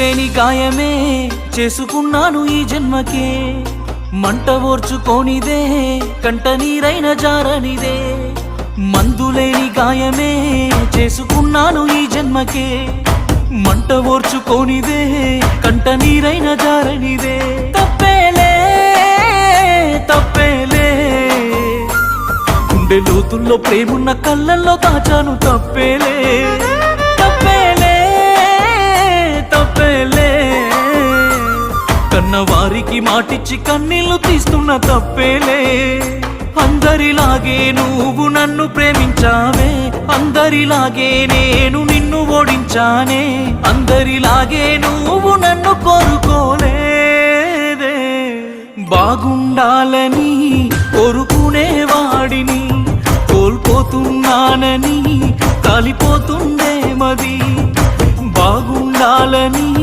మందులేని గాయమే చేసుకున్నాను ఈ జన్మకే, మంట ఓర్చుకోనిదే కంట నీరైన జారనిదే. మందులేని గాయమే చేసుకున్నాను ఈ జన్మకే, మంట ఓర్చుకోనిదే కంట నీరైన జారనిదే. తప్పేలే తప్పేలే, గుండె లోతుల్లో ప్రేమున్న కళ్ళల్లో దాచాను. తప్పేలే తప్పేలే తప్పేలే, కన్నవారికి మాటిచ్చి కన్నీళ్లు తీస్తున్న తప్పేలే. అందరిలాగే నువ్వు నన్ను ప్రేమించావే, అందరిలాగే నేను నిన్ను ఓడించానే, అందరిలాగే నువ్వు నన్ను కోరుకోలేదే. బాగుండాలని కోరుకునేవాడిని, కోల్పోతున్నానని కాలిపోతుందే మది. బాగుండాలని